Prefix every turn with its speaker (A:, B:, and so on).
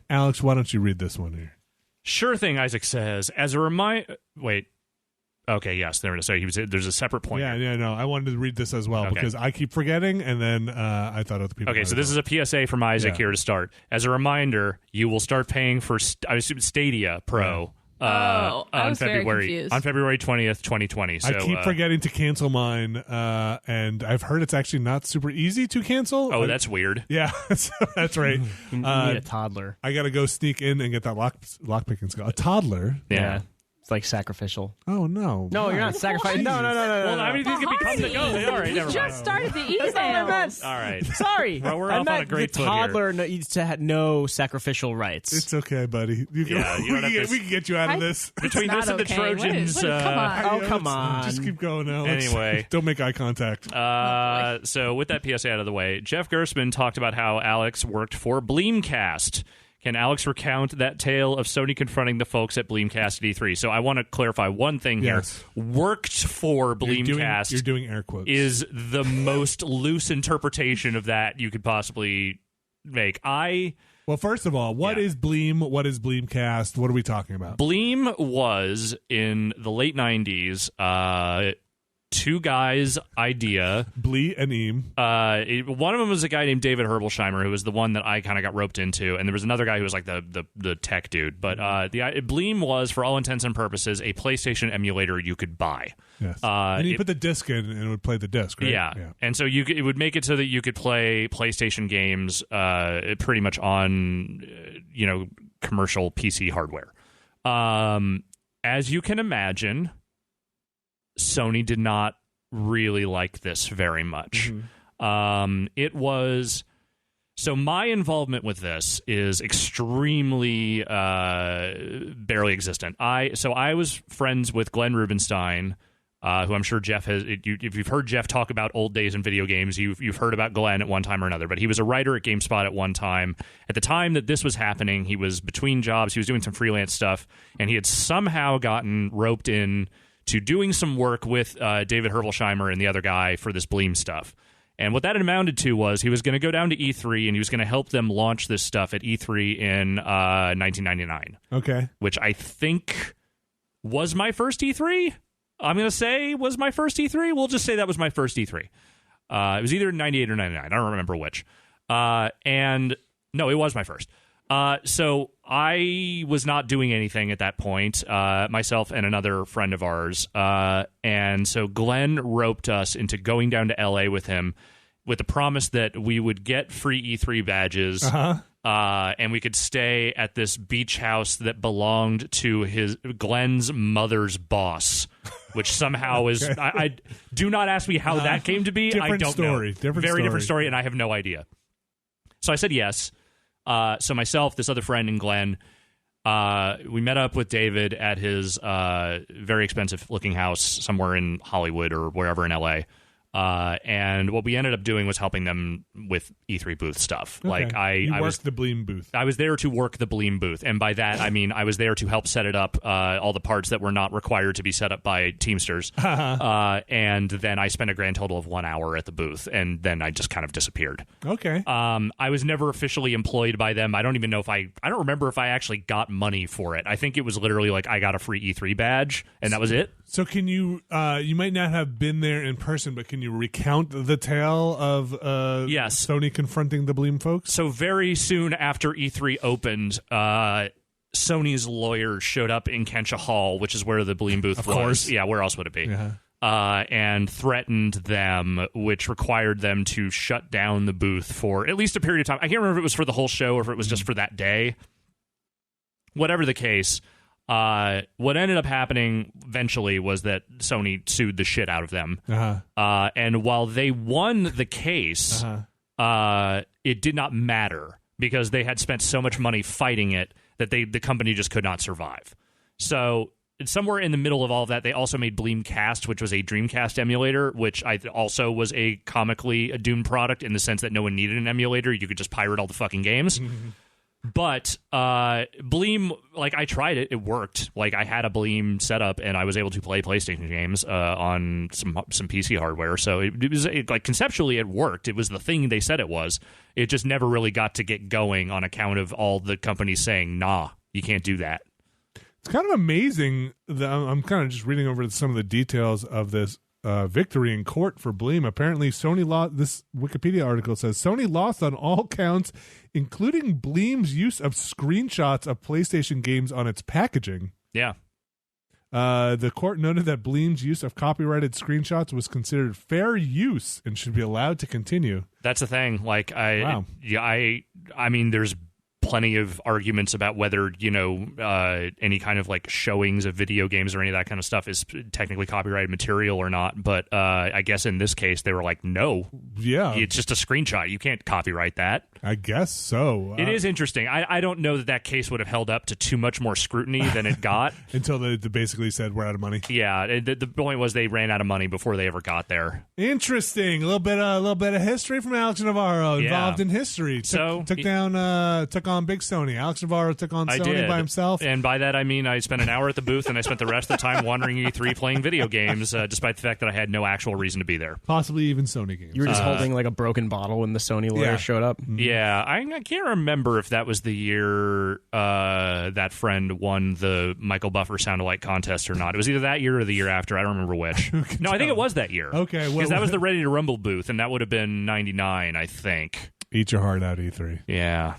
A: Alex, why don't you read this one here?
B: Sure thing, Isaac says. As a reminder... Wait. Okay, yes, there it is. Sorry, there's a separate point.
A: No. I wanted to read this as well because I keep forgetting, and then I thought other people...
B: Okay, so this is a PSA from Isaac here to start. As a reminder, you will start paying for, I assume, Stadia Pro... on February 20th, 2020. So,
A: I keep forgetting to cancel mine, and I've heard it's actually not super easy to cancel.
B: Oh, that's weird.
A: Yeah, that's right.
C: You need a toddler.
A: I got to go sneak in and get that lockpicking skill. A toddler?
B: Yeah.
C: It's like sacrificial.
A: Oh, no.
C: No, you're not sacrificing. No.
B: Well, I mean, these could become the go. All right, never mind.
D: Just started the emails.
B: All right.
C: Sorry.
B: Well, we're off on a great foot here.
C: The toddler needs to have no sacrificial rights.
A: It's okay, buddy. We can get you out of this.
B: Between this and the Trojans.
D: Come on.
C: Come on.
A: Just keep going, Alex.
B: Anyway.
A: Don't make eye contact.
B: So with that PSA out of the way, Jeff Gerstmann talked about how Alex worked for Bleemcast. Can Alex recount that tale of Sony confronting the folks at Bleemcast at E3? So I want to clarify one thing here. Worked for Bleemcast.
A: You're doing air quotes.
B: Is the most loose interpretation of that you could possibly make.
A: Well, first of all, what is Bleem? What is Bleemcast? What are we talking about?
B: Bleem was, in the late 90s, two guys' idea.
A: Blee and Eam.
B: One of them was a guy named David Herbolsheimer, who was the one that I kind of got roped into, and there was another guy who was like the tech dude. But Bleem was, for all intents and purposes, a PlayStation emulator you could buy.
A: Yes. And you put the disc in, and it would play the disc, right?
B: Yeah. And so it would make it so that you could play PlayStation games pretty much on commercial PC hardware. As you can imagine, Sony did not really like this very much. It was... So my involvement with this is extremely barely existent. I was friends with Glenn Rubenstein, who I'm sure Jeff has... If you've heard Jeff talk about old days in video games, you've heard about Glenn at one time or another. But he was a writer at GameSpot at one time. At the time that this was happening, he was between jobs. He was doing some freelance stuff, and he had somehow gotten roped in to doing some work with David Herbolsheimer and the other guy for this Bleem stuff. And what that amounted to was he was going to go down to E3 and he was going to help them launch this stuff at E3 in 1999.
A: Okay.
B: Which I think was my first E3. I'm going to say was my first E3. We'll just say that was my first E3. It was either 98 or 99. I don't remember which. And no, it was my first. So I was not doing anything at that point, myself and another friend of ours. And so Glenn roped us into going down to LA with him with the promise that we would get free E3 badges. And we could stay at this beach house that belonged to Glenn's mother's boss, which somehow is... I do not ask me how that came to be. I don't know. Different story, and I have no idea. So I said yes. So myself, this other friend, and Glenn, we met up with David at his very expensive-looking house somewhere in Hollywood or wherever in L.A., and what we ended up doing was helping them with E3 booth stuff.
A: Okay.
B: Like I
A: worked the Bleem booth.
B: I was there to work the Bleem booth, and by that I mean I was there to help set it up, all the parts that were not required to be set up by Teamsters. And then I spent a grand total of 1 hour at the booth, and then I just kind of disappeared.
A: Okay.
B: I was never officially employed by them. I don't even know if I don't remember if I actually got money for it. I think it was literally like I got a free E3 badge, and that was it.
A: So can you, you might not have been there in person, but can you recount the tale of
B: yes.
A: Sony confronting the Bleem folks?
B: So very soon after E3 opened, Sony's lawyers showed up in Kensha Hall, which is where the Bleem booth was. Of course. Yeah, where else would it be? Yeah. And threatened them, which required them to shut down the booth for at least a period of time. I can't remember if it was for the whole show or if it was just for that day. Whatever the case... what ended up happening eventually was that Sony sued the shit out of them. And while they won the case, it did not matter because they had spent so much money fighting it that the company just could not survive. So somewhere in the middle of all of that, they also made Bleemcast, which was a Dreamcast emulator, which also was a comically doomed product in the sense that no one needed an emulator. You could just pirate all the fucking games. But Bleem, like I tried it, it worked. Like I had a Bleem setup, and I was able to play PlayStation games on some PC hardware. So it was like conceptually it worked. It was the thing they said it was. It just never really got to get going on account of all the companies saying, "Nah, you can't do that."
A: It's kind of amazing that I'm kind of just reading over some of the details of this victory in court for Bleem. Apparently, Sony lost. This Wikipedia article says Sony lost on all counts, including Bleem's use of screenshots of PlayStation games on its packaging.
B: Yeah.
A: The court noted that Bleem's use of copyrighted screenshots was considered fair use and should be allowed to continue.
B: That's the thing. Like I mean, there's plenty of arguments about whether any kind of like showings of video games or any of that kind of stuff is technically copyrighted material or not, but I guess in this case they were like, no, it's just a screenshot, you can't copyright that.
A: I guess so.
B: It is interesting. I don't know that case would have held up to too much more scrutiny than it got
A: until they basically said we're out of money.
B: Yeah, the point was they ran out of money before they ever got there.
A: Interesting. A little bit of history from Alex Navarro involved in history. Took on Big Sony. Alex Navarro took on Sony by himself.
B: And by that I mean I spent an hour at the booth and I spent the rest of the time wandering E3 playing video games, despite the fact that I had no actual reason to be there.
A: Possibly even Sony games.
C: You were just holding like a broken bottle when the Sony lawyer showed up.
B: Yeah, I can't remember if that was the year that friend won the Michael Buffer sound-alike contest or not. It was either that year or the year after. I don't remember which. No, I think it was that year.
A: Okay.
B: Because that was the Ready to Rumble booth, and that would have been 99, I think.
A: Eat your heart out, E3.
B: Yeah.